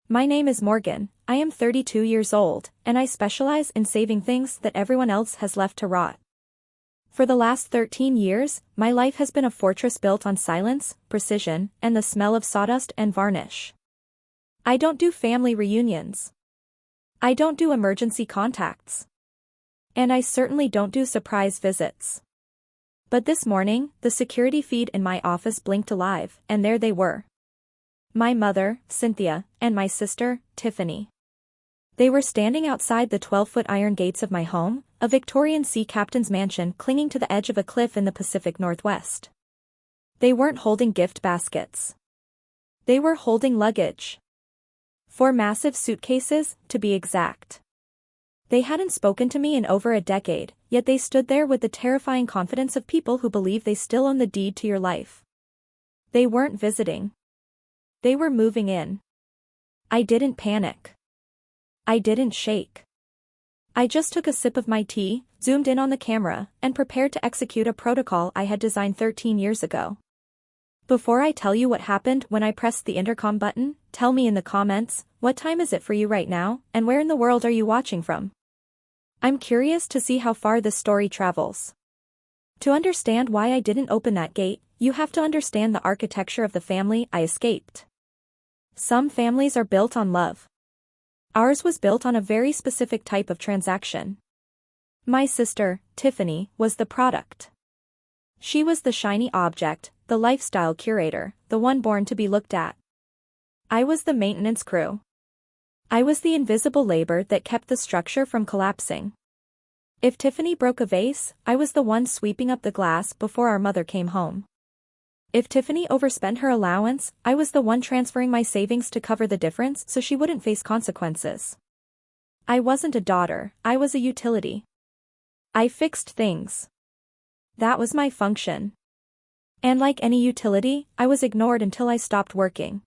My name is Morgan, I am 32 years old, and I specialize in saving things that everyone else has left to rot. For the last 13 years, my life has been a fortress built on silence, precision, and the smell of sawdust and varnish. I don't do family reunions. I don't do emergency contacts. And I certainly don't do surprise visits. But this morning, the security feed in my office blinked alive, and there they were. My mother, Cynthia, and my sister, Tiffany. They were standing outside the 12-foot iron gates of my home, a Victorian sea captain's mansion clinging to the edge of a cliff in the Pacific Northwest. They weren't holding gift baskets. They were holding luggage. 4 massive suitcases, to be exact. They hadn't spoken to me in over a decade, yet they stood there with the terrifying confidence of people who believe they still own the deed to your life. They weren't visiting. They were moving in. I didn't panic. I didn't shake. I just took a sip of my tea, zoomed in on the camera, and prepared to execute a protocol I had designed 13 years ago. Before I tell you what happened when I pressed the intercom button, tell me in the comments, what time is it for you right now, and where in the world are you watching from? I'm curious to see how far this story travels. To understand why I didn't open that gate, you have to understand the architecture of the family I escaped. Some families are built on love. Ours was built on a very specific type of transaction. My sister, Tiffany, was the product. She was the shiny object, the lifestyle curator, the one born to be looked at. I was the maintenance crew. I was the invisible labor that kept the structure from collapsing. If Tiffany broke a vase, I was the one sweeping up the glass before our mother came home. If Tiffany overspent her allowance, I was the one transferring my savings to cover the difference so she wouldn't face consequences. I wasn't a daughter, I was a utility. I fixed things. That was my function. And like any utility, I was ignored until I stopped working.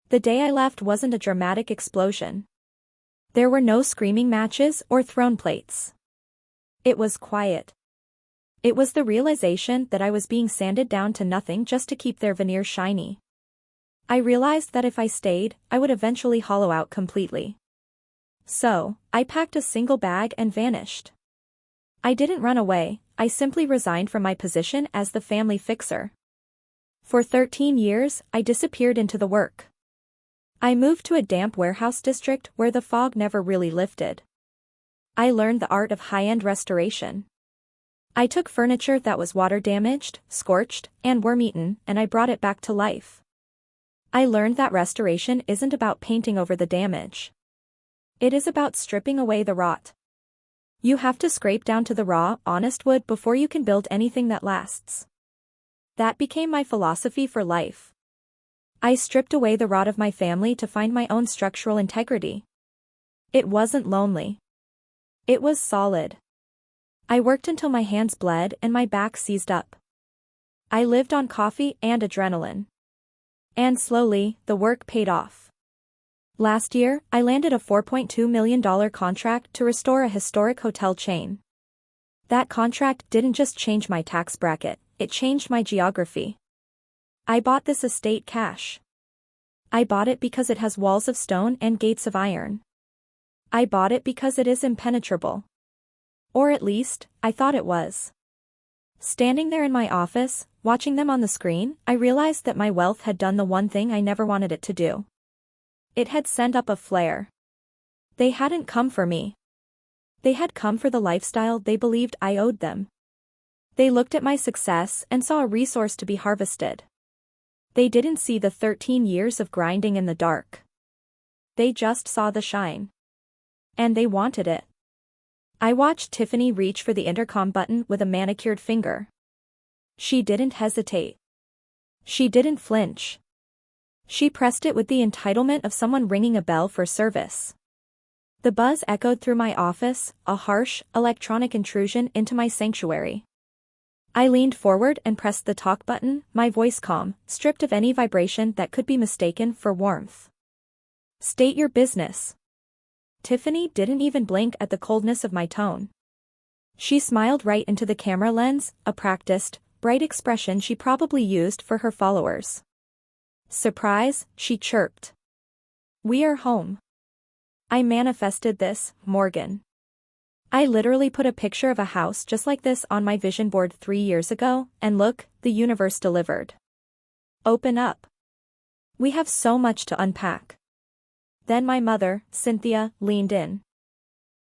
The day I left wasn't a dramatic explosion. There were no screaming matches or thrown plates. It was quiet. It was the realization that I was being sanded down to nothing just to keep their veneer shiny. I realized that if I stayed, I would eventually hollow out completely. So, I packed a single bag and vanished. I didn't run away, I simply resigned from my position as the family fixer. For 13 years, I disappeared into the work. I moved to a damp warehouse district where the fog never really lifted. I learned the art of high-end restoration. I took furniture that was water-damaged, scorched, and worm-eaten, and I brought it back to life. I learned that restoration isn't about painting over the damage. It is about stripping away the rot. You have to scrape down to the raw, honest wood before you can build anything that lasts. That became my philosophy for life. I stripped away the rot of my family to find my own structural integrity. It wasn't lonely. It was solid. I worked until my hands bled and my back seized up. I lived on coffee and adrenaline. And slowly, the work paid off. Last year, I landed a $4.2 million contract to restore a historic hotel chain. That contract didn't just change my tax bracket, it changed my geography. I bought this estate cash. I bought it because it has walls of stone and gates of iron. I bought it because it is impenetrable. Or at least, I thought it was. Standing there in my office, watching them on the screen, I realized that my wealth had done the one thing I never wanted it to do. It had sent up a flare. They hadn't come for me. They had come for the lifestyle they believed I owed them. They looked at my success and saw a resource to be harvested. They didn't see the 13 years of grinding in the dark. They just saw the shine. And they wanted it. I watched Tiffany reach for the intercom button with a manicured finger. She didn't hesitate. She didn't flinch. She pressed it with the entitlement of someone ringing a bell for service. The buzz echoed through my office, a harsh, electronic intrusion into my sanctuary. I leaned forward and pressed the talk button, my voice calm, stripped of any vibration that could be mistaken for warmth. State your business. Tiffany didn't even blink at the coldness of my tone. She smiled right into the camera lens, a practiced, bright expression she probably used for her followers. Surprise, she chirped. We are home. I manifested this, Morgan. I literally put a picture of a house just like this on my vision board 3 years ago, and look, the universe delivered. Open up. We have so much to unpack. Then my mother, Cynthia, leaned in.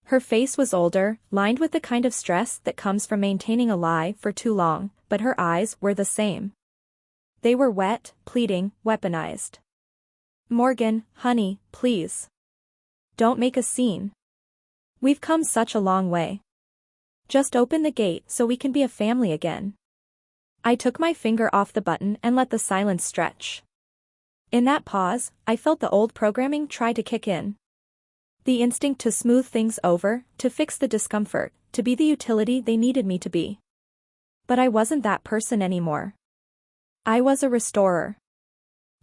Her face was older, lined with the kind of stress that comes from maintaining a lie for too long, but her eyes were the same. They were wet, pleading, weaponized. Morgan, honey, please. Don't make a scene. We've come such a long way. Just open the gate so we can be a family again. I took my finger off the button and let the silence stretch. In that pause, I felt the old programming try to kick in. The instinct to smooth things over, to fix the discomfort, to be the utility they needed me to be. But I wasn't that person anymore. I was a restorer.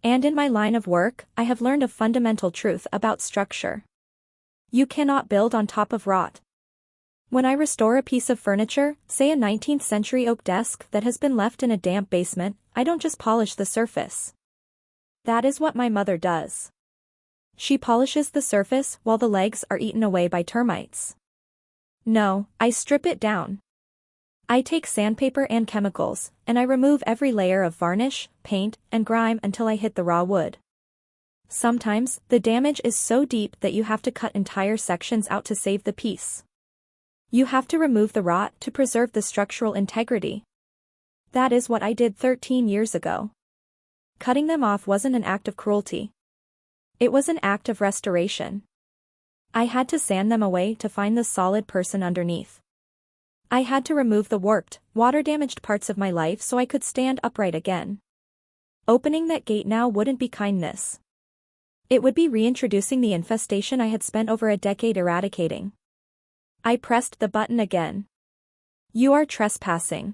And in my line of work, I have learned a fundamental truth about structure. You cannot build on top of rot. When I restore a piece of furniture, say a 19th century oak desk that has been left in a damp basement, I don't just polish the surface. That is what my mother does. She polishes the surface while the legs are eaten away by termites. No, I strip it down. I take sandpaper and chemicals, and I remove every layer of varnish, paint, and grime until I hit the raw wood. Sometimes, the damage is so deep that you have to cut entire sections out to save the piece. You have to remove the rot to preserve the structural integrity. That is what I did 13 years ago. Cutting them off wasn't an act of cruelty. It was an act of restoration. I had to sand them away to find the solid person underneath. I had to remove the warped, water-damaged parts of my life so I could stand upright again. Opening that gate now wouldn't be kindness. It would be reintroducing the infestation I had spent over a decade eradicating. I pressed the button again. You are trespassing.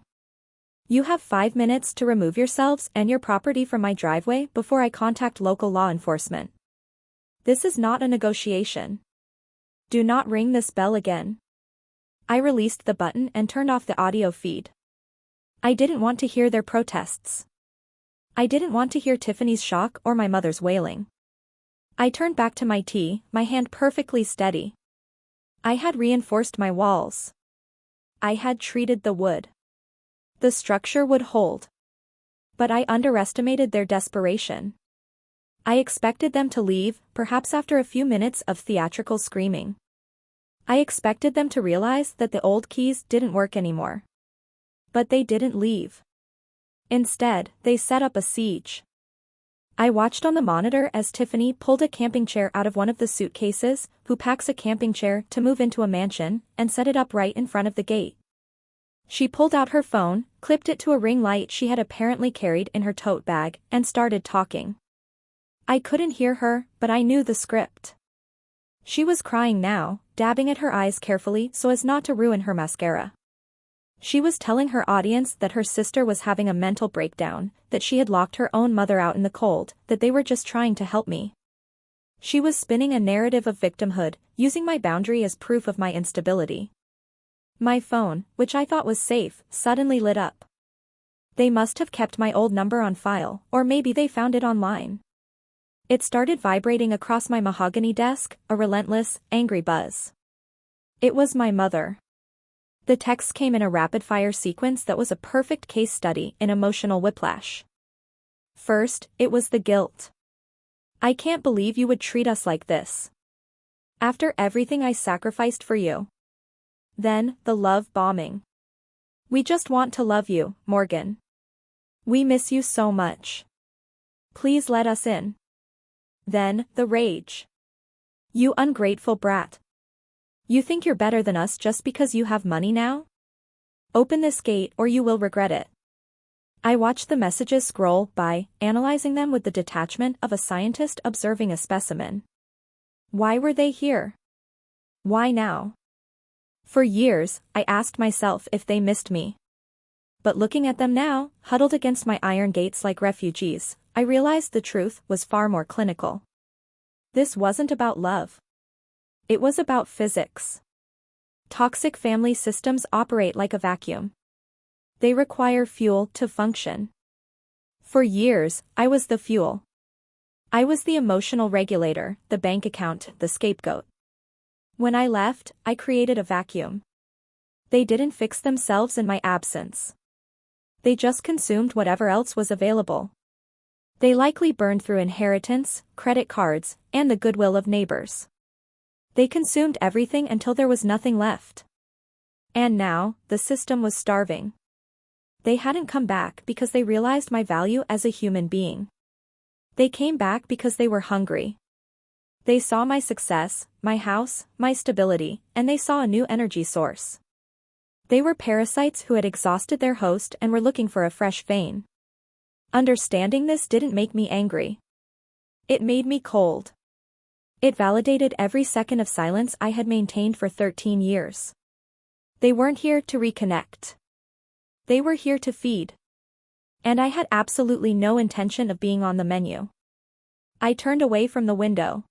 You have 5 minutes to remove yourselves and your property from my driveway before I contact local law enforcement. This is not a negotiation. Do not ring this bell again. I released the button and turned off the audio feed. I didn't want to hear their protests. I didn't want to hear Tiffany's shock or my mother's wailing. I turned back to my tea, my hand perfectly steady. I had reinforced my walls. I had treated the wood. The structure would hold. But I underestimated their desperation. I expected them to leave, perhaps after a few minutes of theatrical screaming. I expected them to realize that the old keys didn't work anymore. But they didn't leave. Instead, they set up a siege. I watched on the monitor as Tiffany pulled a camping chair out of one of the suitcases, who packs a camping chair to move into a mansion, and set it up right in front of the gate. She pulled out her phone, clipped it to a ring light she had apparently carried in her tote bag, and started talking. I couldn't hear her, but I knew the script. She was crying now, dabbing at her eyes carefully so as not to ruin her mascara. She was telling her audience that her sister was having a mental breakdown, that she had locked her own mother out in the cold, that they were just trying to help me. She was spinning a narrative of victimhood, using my boundary as proof of my instability. My phone, which I thought was safe, suddenly lit up. They must have kept my old number on file, or maybe they found it online. It started vibrating across my mahogany desk, a relentless, angry buzz. It was my mother. The text came in a rapid-fire sequence that was a perfect case study in emotional whiplash. First, it was the guilt. I can't believe you would treat us like this. After everything I sacrificed for you. Then, the love bombing. We just want to love you, Morgan. We miss you so much. Please let us in. Then, the rage. You ungrateful brat. You think you're better than us just because you have money now? Open this gate or you will regret it. I watched the messages scroll by, analyzing them with the detachment of a scientist observing a specimen. Why were they here? Why now? For years, I asked myself if they missed me. But looking at them now, huddled against my iron gates like refugees, I realized the truth was far more clinical. This wasn't about love. It was about physics. Toxic family systems operate like a vacuum. They require fuel to function. For years, I was the fuel. I was the emotional regulator, the bank account, the scapegoat. When I left, I created a vacuum. They didn't fix themselves in my absence. They just consumed whatever else was available. They likely burned through inheritance, credit cards, and the goodwill of neighbors. They consumed everything until there was nothing left. And now, the system was starving. They hadn't come back because they realized my value as a human being. They came back because they were hungry. They saw my success, my house, my stability, and they saw a new energy source. They were parasites who had exhausted their host and were looking for a fresh vein. Understanding this didn't make me angry. It made me cold. It validated every second of silence I had maintained for 13 years. They weren't here to reconnect. They were here to feed. And I had absolutely no intention of being on the menu. I turned away from the window.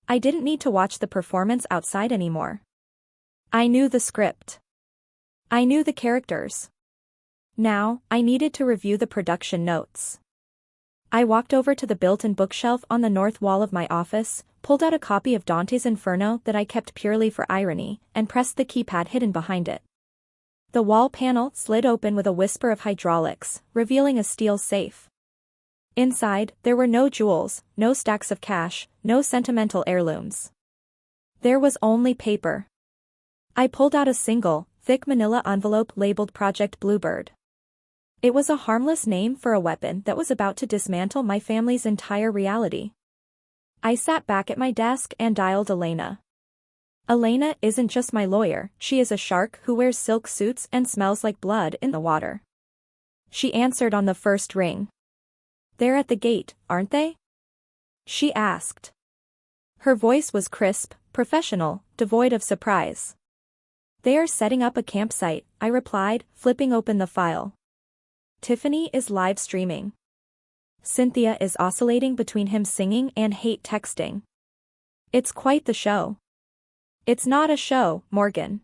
I didn't need to watch the performance outside anymore. I knew the script. I knew the characters. Now, I needed to review the production notes. I walked over to the built-in bookshelf on the north wall of my office, pulled out a copy of Dante's Inferno that I kept purely for irony, and pressed the keypad hidden behind it. The wall panel slid open with a whisper of hydraulics, revealing a steel safe. Inside, there were no jewels, no stacks of cash, no sentimental heirlooms. There was only paper. I pulled out a single, thick manila envelope labeled Project Bluebird. It was a harmless name for a weapon that was about to dismantle my family's entire reality. I sat back at my desk and dialed Elena. Elena isn't just my lawyer, she is a shark who wears silk suits and smells like blood in the water. She answered on the first ring. "They're at the gate, aren't they?" she asked. Her voice was crisp, professional, devoid of surprise. "They are setting up a campsite," I replied, flipping open the file. "Tiffany is live streaming. Cynthia is oscillating between him singing and hate texting. It's quite the show." "It's not a show, Morgan.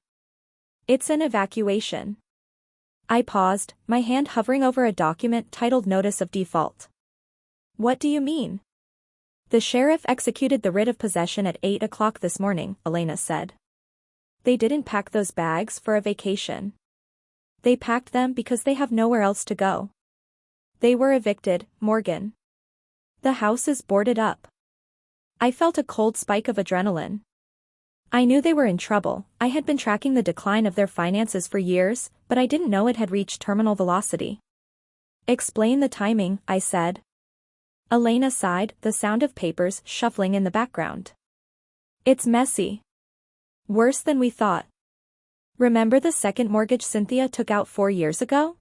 It's an evacuation." I paused, my hand hovering over a document titled Notice of Default. "What do you mean?" "The sheriff executed the writ of possession at 8 o'clock this morning," Elena said. "They didn't pack those bags for a vacation. They packed them because they have nowhere else to go. They were evicted, Morgan. The house is boarded up." I felt a cold spike of adrenaline. I knew they were in trouble. I had been tracking the decline of their finances for years, but I didn't know it had reached terminal velocity. "Explain the timing," I said. Elena sighed, the sound of papers shuffling in the background. "It's messy. Worse than we thought. Remember the second mortgage Cynthia took out 4 years ago?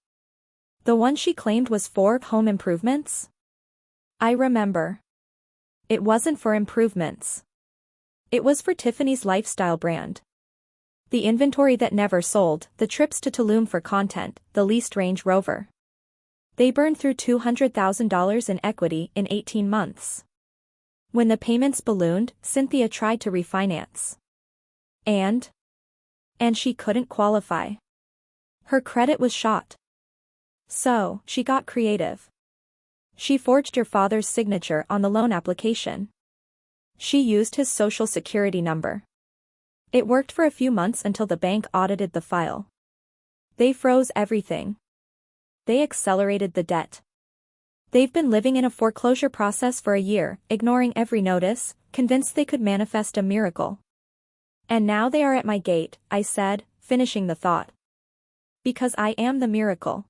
The one she claimed was for home improvements?" "I remember. It wasn't for improvements. It was for Tiffany's lifestyle brand. The inventory that never sold, the trips to Tulum for content, the leased Range Rover. They burned through $200,000 in equity in 18 months. When the payments ballooned, Cynthia tried to refinance. And she couldn't qualify. Her credit was shot. So, she got creative. She forged your father's signature on the loan application. She used his social security number. It worked for a few months until the bank audited the file. They froze everything. They accelerated the debt. They've been living in a foreclosure process for a year, ignoring every notice, convinced they could manifest a miracle. And now they are at my gate," I said, finishing the thought. "Because I am the miracle."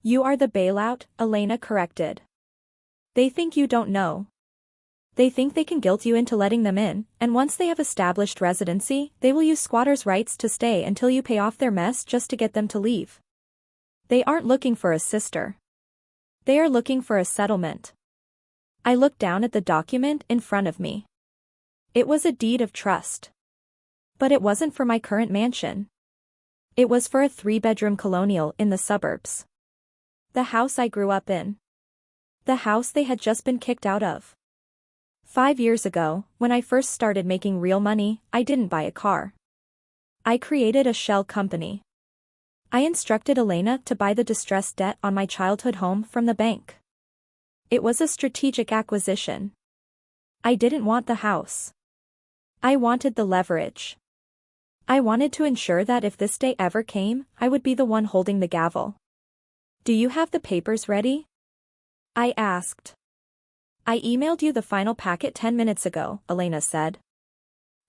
"You are the bailout," Elena corrected. "They think you don't know. They think they can guilt you into letting them in, and once they have established residency, they will use squatters' rights to stay until you pay off their mess just to get them to leave. They aren't looking for a sister. They are looking for a settlement." I looked down at the document in front of me. It was a deed of trust. But it wasn't for my current mansion. It was for a 3-bedroom colonial in the suburbs. The house I grew up in. The house they had just been kicked out of. 5 years ago, when I first started making real money, I didn't buy a car. I created a shell company. I instructed Elena to buy the distressed debt on my childhood home from the bank. It was a strategic acquisition. I didn't want the house. I wanted the leverage. I wanted to ensure that if this day ever came, I would be the one holding the gavel. Do you have the papers ready? I asked. I emailed you the final packet 10 minutes ago, Elena said.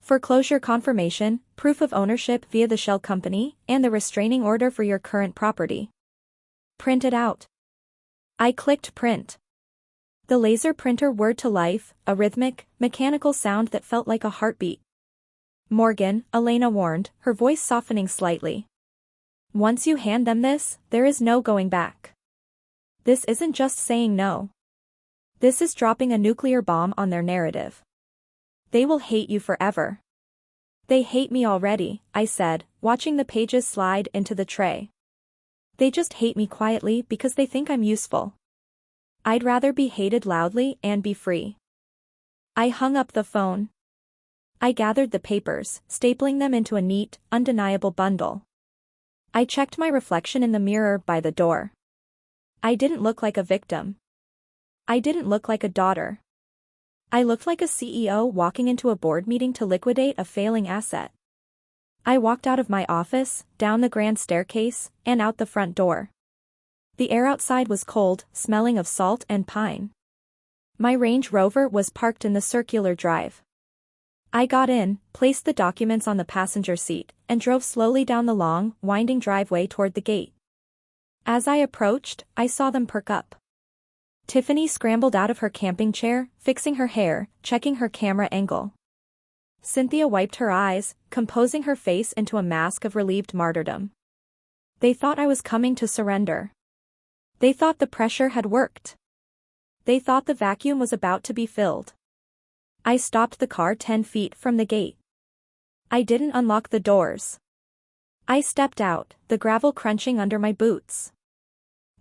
Foreclosure confirmation, proof of ownership via the shell company, and the restraining order for your current property. Print it out. I clicked print. The laser printer whirred to life, a rhythmic, mechanical sound that felt like a heartbeat. Morgan, Elena warned, her voice softening slightly. Once you hand them this, there is no going back. This isn't just saying no. This is dropping a nuclear bomb on their narrative. They will hate you forever. They hate me already, I said, watching the pages slide into the tray. They just hate me quietly because they think I'm useful. I'd rather be hated loudly and be free. I hung up the phone. I gathered the papers, stapling them into a neat, undeniable bundle. I checked my reflection in the mirror by the door. I didn't look like a victim. I didn't look like a daughter. I looked like a CEO walking into a board meeting to liquidate a failing asset. I walked out of my office, down the grand staircase, and out the front door. The air outside was cold, smelling of salt and pine. My Range Rover was parked in the circular drive. I got in, placed the documents on the passenger seat, and drove slowly down the long, winding driveway toward the gate. As I approached, I saw them perk up. Tiffany scrambled out of her camping chair, fixing her hair, checking her camera angle. Cynthia wiped her eyes, composing her face into a mask of relieved martyrdom. They thought I was coming to surrender. They thought the pressure had worked. They thought the vacuum was about to be filled. I stopped the car 10 feet from the gate. I didn't unlock the doors. I stepped out, the gravel crunching under my boots.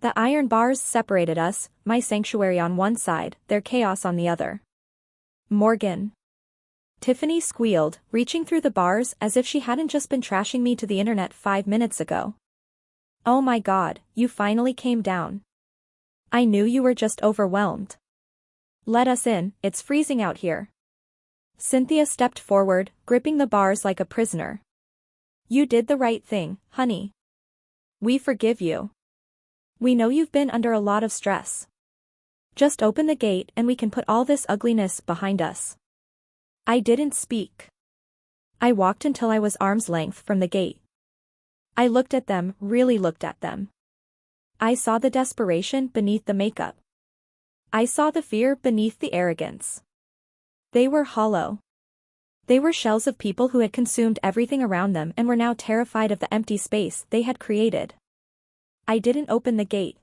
The iron bars separated us, my sanctuary on one side, their chaos on the other. Morgan. Tiffany squealed, reaching through the bars as if she hadn't just been trashing me to the internet 5 minutes ago. Oh my God, you finally came down. I knew you were just overwhelmed. Let us in, it's freezing out here. Cynthia stepped forward, gripping the bars like a prisoner. You did the right thing, honey. We forgive you. We know you've been under a lot of stress. Just open the gate and we can put all this ugliness behind us. I didn't speak. I walked until I was arm's length from the gate. I looked at them, really looked at them. I saw the desperation beneath the makeup. I saw the fear beneath the arrogance. They were hollow. They were shells of people who had consumed everything around them and were now terrified of the empty space they had created. I didn't open the gate.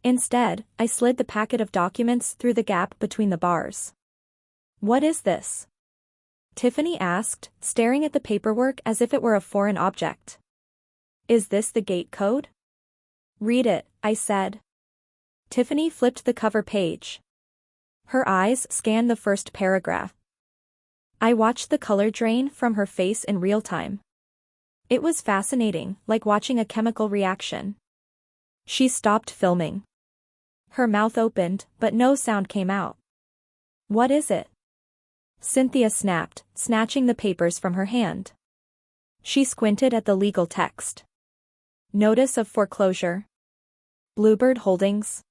Instead, I slid the packet of documents through the gap between the bars. What is this? Tiffany asked, staring at the paperwork as if it were a foreign object. Is this the gate code? Read it, I said. Tiffany flipped the cover page. Her eyes scanned the first paragraph. I watched the color drain from her face in real time. It was fascinating, like watching a chemical reaction. She stopped filming. Her mouth opened, but no sound came out. What is it? Cynthia snapped, snatching the papers from her hand. She squinted at the legal text. Notice of foreclosure. Bluebird Holdings.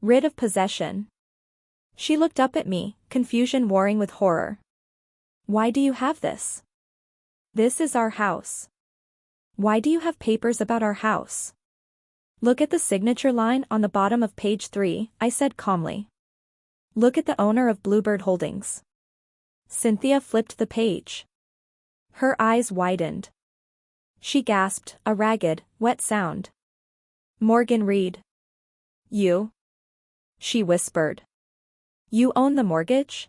Writ of possession. She looked up at me, confusion warring with horror. Why do you have this? This is our house. Why do you have papers about our house? Look at the signature line on the bottom of page 3, I said calmly. Look at the owner of Bluebird Holdings. Cynthia flipped the page. Her eyes widened. She gasped, a ragged, wet sound. Morgan Reed. You? She whispered. You own the mortgage?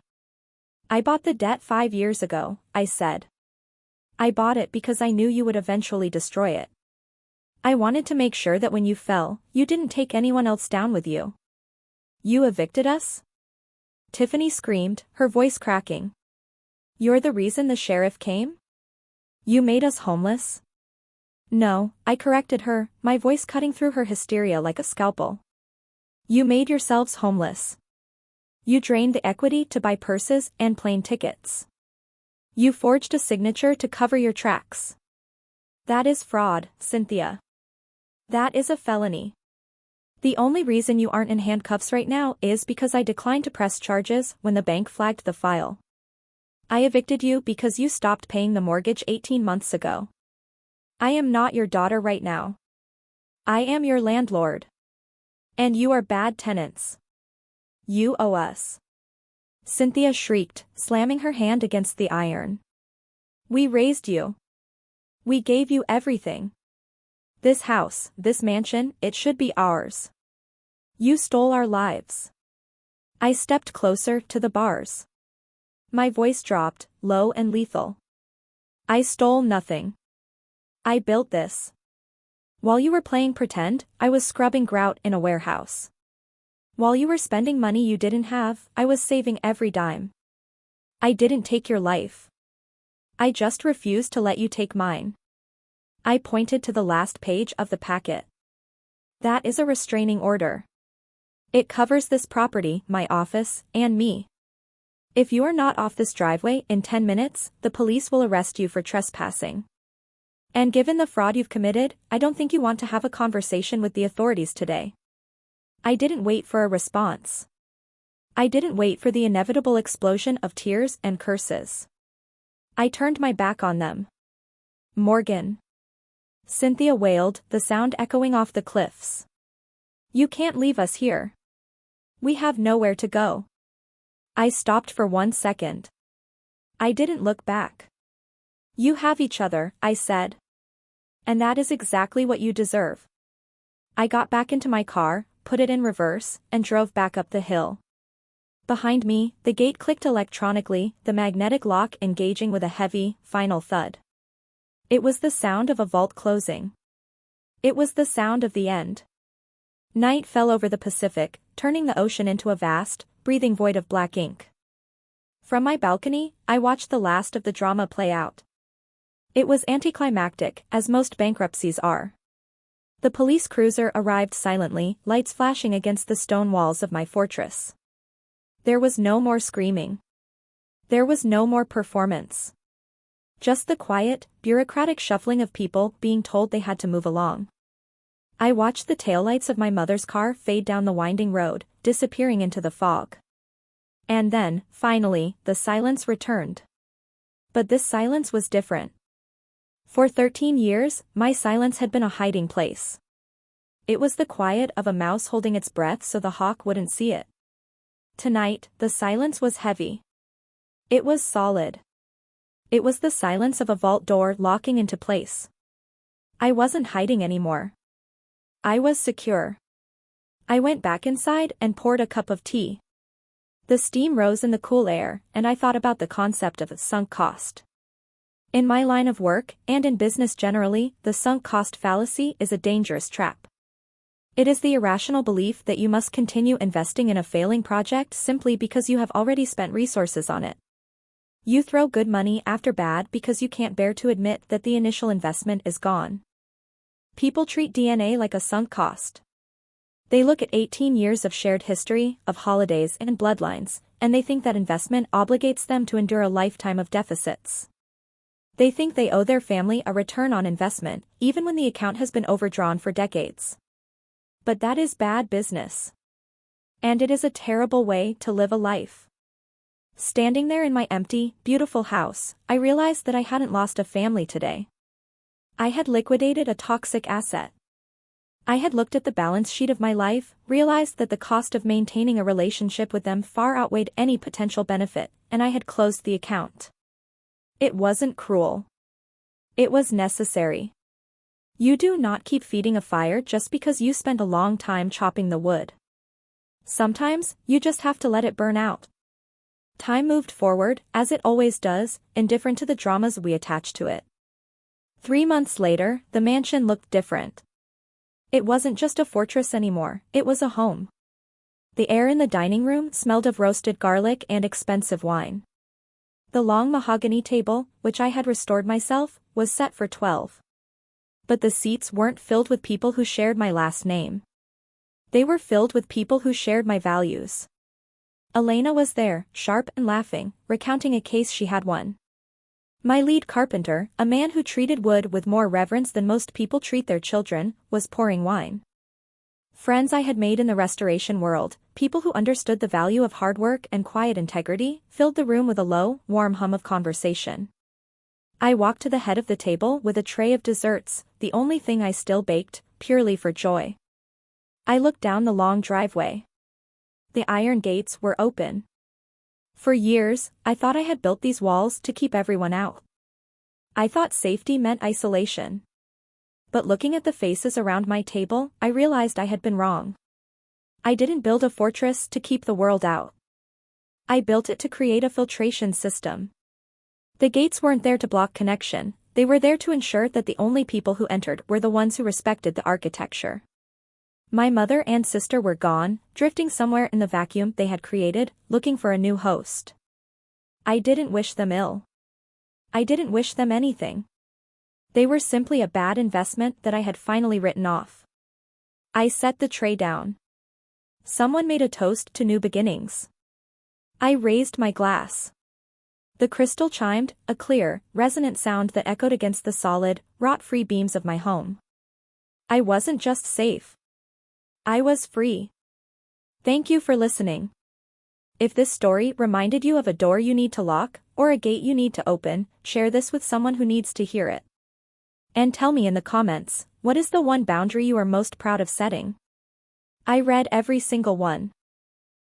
I bought the debt 5 years ago, I said. I bought it because I knew you would eventually destroy it. I wanted to make sure that when you fell, you didn't take anyone else down with you. You evicted us? Tiffany screamed, her voice cracking. You're the reason the sheriff came? You made us homeless? No, I corrected her, my voice cutting through her hysteria like a scalpel. You made yourselves homeless. You drained the equity to buy purses and plane tickets. You forged a signature to cover your tracks. That is fraud, Cynthia. That is a felony. The only reason you aren't in handcuffs right now is because I declined to press charges when the bank flagged the file. I evicted you because you stopped paying the mortgage 18 months ago. I am not your daughter right now. I am your landlord. And you are bad tenants. You owe us. Cynthia shrieked, slamming her hand against the iron. We raised you. We gave you everything. This house, this mansion, it should be ours. You stole our lives. I stepped closer to the bars. My voice dropped, low and lethal. I stole nothing. I built this. While you were playing pretend, I was scrubbing grout in a warehouse. While you were spending money you didn't have, I was saving every dime. I didn't take your life. I just refused to let you take mine. I pointed to the last page of the packet. That is a restraining order. It covers this property, my office, and me. If you are not off this driveway in 10 minutes, the police will arrest you for trespassing. And given the fraud you've committed, I don't think you want to have a conversation with the authorities today. I didn't wait for a response. I didn't wait for the inevitable explosion of tears and curses. I turned my back on them. Morgan. Cynthia wailed, the sound echoing off the cliffs. You can't leave us here. We have nowhere to go. I stopped for 1 second. I didn't look back. You have each other, I said. And that is exactly what you deserve. I got back into my car, put it in reverse, and drove back up the hill. Behind me, the gate clicked electronically, the magnetic lock engaging with a heavy, final thud. It was the sound of a vault closing. It was the sound of the end. Night fell over the Pacific, turning the ocean into a vast, breathing void of black ink. From my balcony, I watched the last of the drama play out. It was anticlimactic, as most bankruptcies are. The police cruiser arrived silently, lights flashing against the stone walls of my fortress. There was no more screaming. There was no more performance. Just the quiet, bureaucratic shuffling of people being told they had to move along. I watched the taillights of my mother's car fade down the winding road, disappearing into the fog. And then, finally, the silence returned. But this silence was different. For 13 years, my silence had been a hiding place. It was the quiet of a mouse holding its breath so the hawk wouldn't see it. Tonight, the silence was heavy. It was solid. It was the silence of a vault door locking into place. I wasn't hiding anymore. I was secure. I went back inside and poured a cup of tea. The steam rose in the cool air, and I thought about the concept of sunk cost. In my line of work, and in business generally, the sunk cost fallacy is a dangerous trap. It is the irrational belief that you must continue investing in a failing project simply because you have already spent resources on it. You throw good money after bad because you can't bear to admit that the initial investment is gone. People treat DNA like a sunk cost. They look at 18 years of shared history, of holidays and bloodlines, and they think that investment obligates them to endure a lifetime of deficits. They think they owe their family a return on investment, even when the account has been overdrawn for decades. But that is bad business. And it is a terrible way to live a life. Standing there in my empty, beautiful house, I realized that I hadn't lost a family today. I had liquidated a toxic asset. I had looked at the balance sheet of my life, realized that the cost of maintaining a relationship with them far outweighed any potential benefit, and I had closed the account. It wasn't cruel. It was necessary. You do not keep feeding a fire just because you spent a long time chopping the wood. Sometimes, you just have to let it burn out. Time moved forward, as it always does, indifferent to the dramas we attach to it. 3 months later, the mansion looked different. It wasn't just a fortress anymore, it was a home. The air in the dining room smelled of roasted garlic and expensive wine. The long mahogany table, which I had restored myself, was set for 12. But the seats weren't filled with people who shared my last name. They were filled with people who shared my values. Elena was there, sharp and laughing, recounting a case she had won. My lead carpenter, a man who treated wood with more reverence than most people treat their children, was pouring wine. Friends I had made in the restoration world, people who understood the value of hard work and quiet integrity, filled the room with a low, warm hum of conversation. I walked to the head of the table with a tray of desserts, the only thing I still baked, purely for joy. I looked down the long driveway. The iron gates were open. For years, I thought I had built these walls to keep everyone out. I thought safety meant isolation. But looking at the faces around my table, I realized I had been wrong. I didn't build a fortress to keep the world out. I built it to create a filtration system. The gates weren't there to block connection, they were there to ensure that the only people who entered were the ones who respected the architecture. My mother and sister were gone, drifting somewhere in the vacuum they had created, looking for a new host. I didn't wish them ill. I didn't wish them anything. They were simply a bad investment that I had finally written off. I set the tray down. Someone made a toast to new beginnings. I raised my glass. The crystal chimed, a clear, resonant sound that echoed against the solid, rot-free beams of my home. I wasn't just safe. I was free. Thank you for listening. If this story reminded you of a door you need to lock, or a gate you need to open, share this with someone who needs to hear it. And tell me in the comments, what is the one boundary you are most proud of setting? I read every single one.